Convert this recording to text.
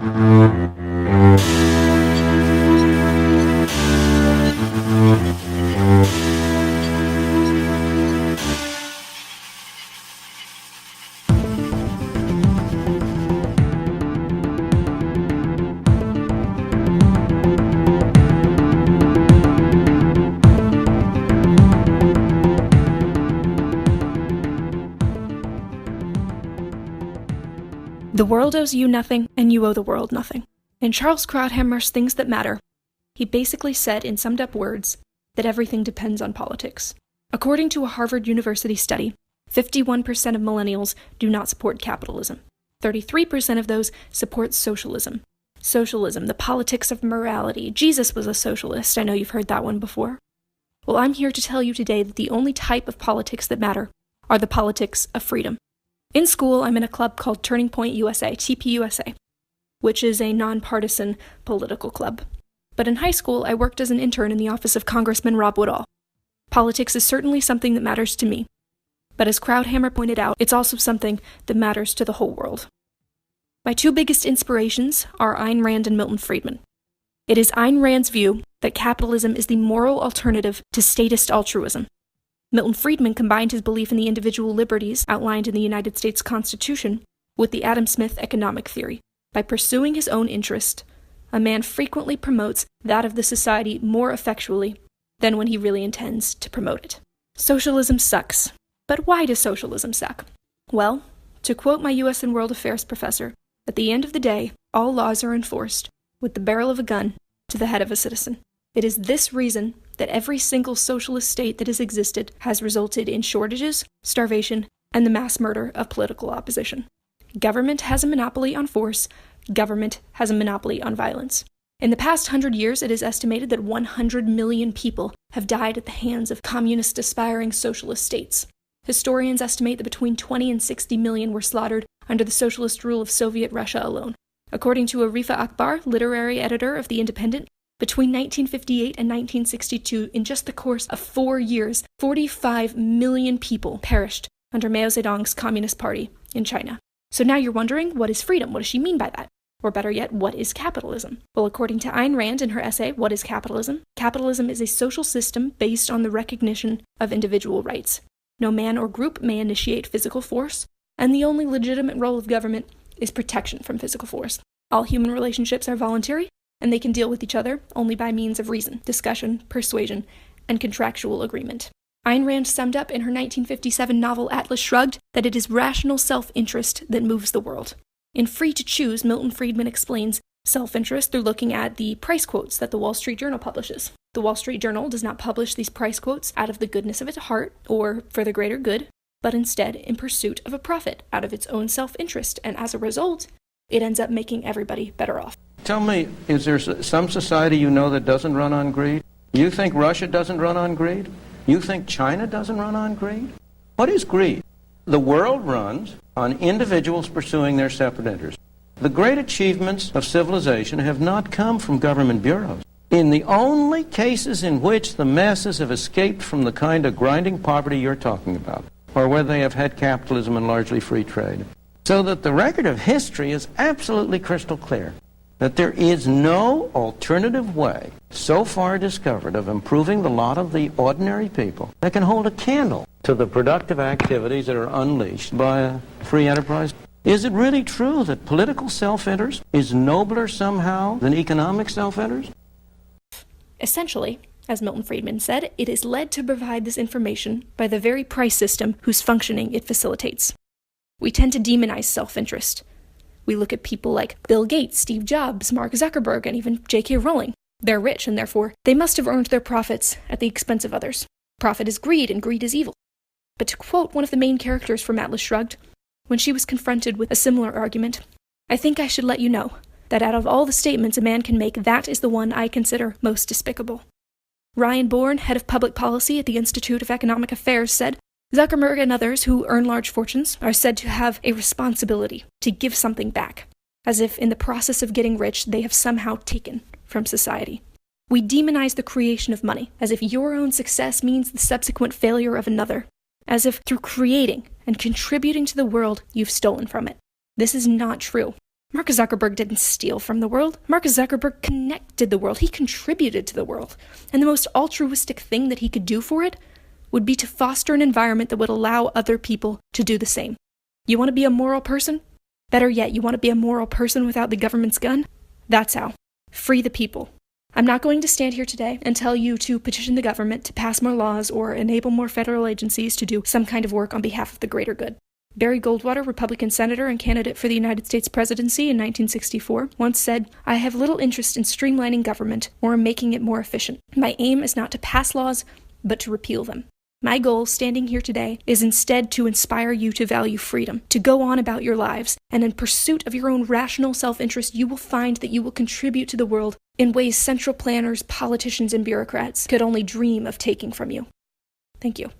The world owes you nothing, and you owe the world nothing. In Charles Krauthammer's Things That Matter, he basically said in summed up words that everything depends on politics. According to a Harvard University study, 51% of millennials do not support capitalism. 33% of those support socialism. Socialism, the politics of morality. Jesus was a socialist. I know you've heard that one before. Well, I'm here to tell you today that the only type of politics that matter are the politics of freedom. In school, I'm in a club called Turning Point USA, TPUSA, which is a nonpartisan political club. But in high school, I worked as an intern in the office of Congressman Rob Woodall. Politics is certainly something that matters to me. But as Krauthammer pointed out, it's also something that matters to the whole world. My two biggest inspirations are Ayn Rand and Milton Friedman. It is Ayn Rand's view that capitalism is the moral alternative to statist altruism. Milton Friedman combined his belief in the individual liberties outlined in the United States Constitution with the Adam Smith economic theory. By pursuing his own interest, a man frequently promotes that of the society more effectually than when he really intends to promote it. Socialism sucks. But why does socialism suck? Well, to quote my U.S. and World Affairs professor, at the end of the day, all laws are enforced with the barrel of a gun to the head of a citizen. It is this reason that every single socialist state that has existed has resulted in shortages, starvation, and the mass murder of political opposition. Government has a monopoly on force. Government has a monopoly on violence. In the past 100 years, it is estimated that 100 million people have died at the hands of communist-aspiring socialist states. Historians estimate that between 20 and 60 million were slaughtered under the socialist rule of Soviet Russia alone. According to Arifa Akbar, literary editor of The Independent, between 1958 and 1962, in just the course of 4 years, 45 million people perished under Mao Zedong's Communist Party in China. So now you're wondering, what is freedom? What does she mean by that? Or better yet, what is capitalism? Well, according to Ayn Rand in her essay, What is Capitalism? Capitalism is a social system based on the recognition of individual rights. No man or group may initiate physical force, and the only legitimate role of government is protection from physical force. All human relationships are voluntary, and they can deal with each other only by means of reason, discussion, persuasion, and contractual agreement. Ayn Rand summed up in her 1957 novel Atlas Shrugged that it is rational self-interest that moves the world. In Free to Choose, Milton Friedman explains self-interest through looking at the price quotes that the Wall Street Journal publishes. The Wall Street Journal does not publish these price quotes out of the goodness of its heart or for the greater good, but instead in pursuit of a profit out of its own self-interest, and as a result, it ends up making everybody better off. Tell me, is there some society you know that doesn't run on greed? You think Russia doesn't run on greed? You think China doesn't run on greed? What is greed? The world runs on individuals pursuing their separate interests. The great achievements of civilization have not come from government bureaus. In the only cases in which the masses have escaped from the kind of grinding poverty you're talking about, or where they have had capitalism and largely free trade. So that the record of history is absolutely crystal clear. That there is no alternative way so far discovered of improving the lot of the ordinary people that can hold a candle to the productive activities that are unleashed by a free enterprise. Is it really true that political self-interest is nobler somehow than economic self-interest? Essentially, as Milton Friedman said, it is led to provide this information by the very price system whose functioning it facilitates. We tend to demonize self-interest. We look at people like Bill Gates, Steve Jobs, Mark Zuckerberg, and even J.K. Rowling. They're rich, and therefore, they must have earned their profits at the expense of others. Profit is greed, and greed is evil. But to quote one of the main characters from Atlas Shrugged, when she was confronted with a similar argument, "I think I should let you know that out of all the statements a man can make, that is the one I consider most despicable." Ryan Bourne, head of public policy at the Institute of Economic Affairs, said, Zuckerberg and others who earn large fortunes are said to have a responsibility to give something back, as if in the process of getting rich they have somehow taken from society. We demonize the creation of money, as if your own success means the subsequent failure of another, as if through creating and contributing to the world you've stolen from it. This is not true. Mark Zuckerberg didn't steal from the world. Mark Zuckerberg connected the world. He contributed to the world. And the most altruistic thing that he could do for it would be to foster an environment that would allow other people to do the same. You want to be a moral person? Better yet, you want to be a moral person without the government's gun? That's how. Free the people. I'm not going to stand here today and tell you to petition the government to pass more laws or enable more federal agencies to do some kind of work on behalf of the greater good. Barry Goldwater, Republican senator and candidate for the United States presidency in 1964, once said, "I have little interest in streamlining government or in making it more efficient. My aim is not to pass laws, but to repeal them." My goal, standing here today, is instead to inspire you to value freedom, to go on about your lives, and in pursuit of your own rational self-interest, you will find that you will contribute to the world in ways central planners, politicians, and bureaucrats could only dream of taking from you. Thank you.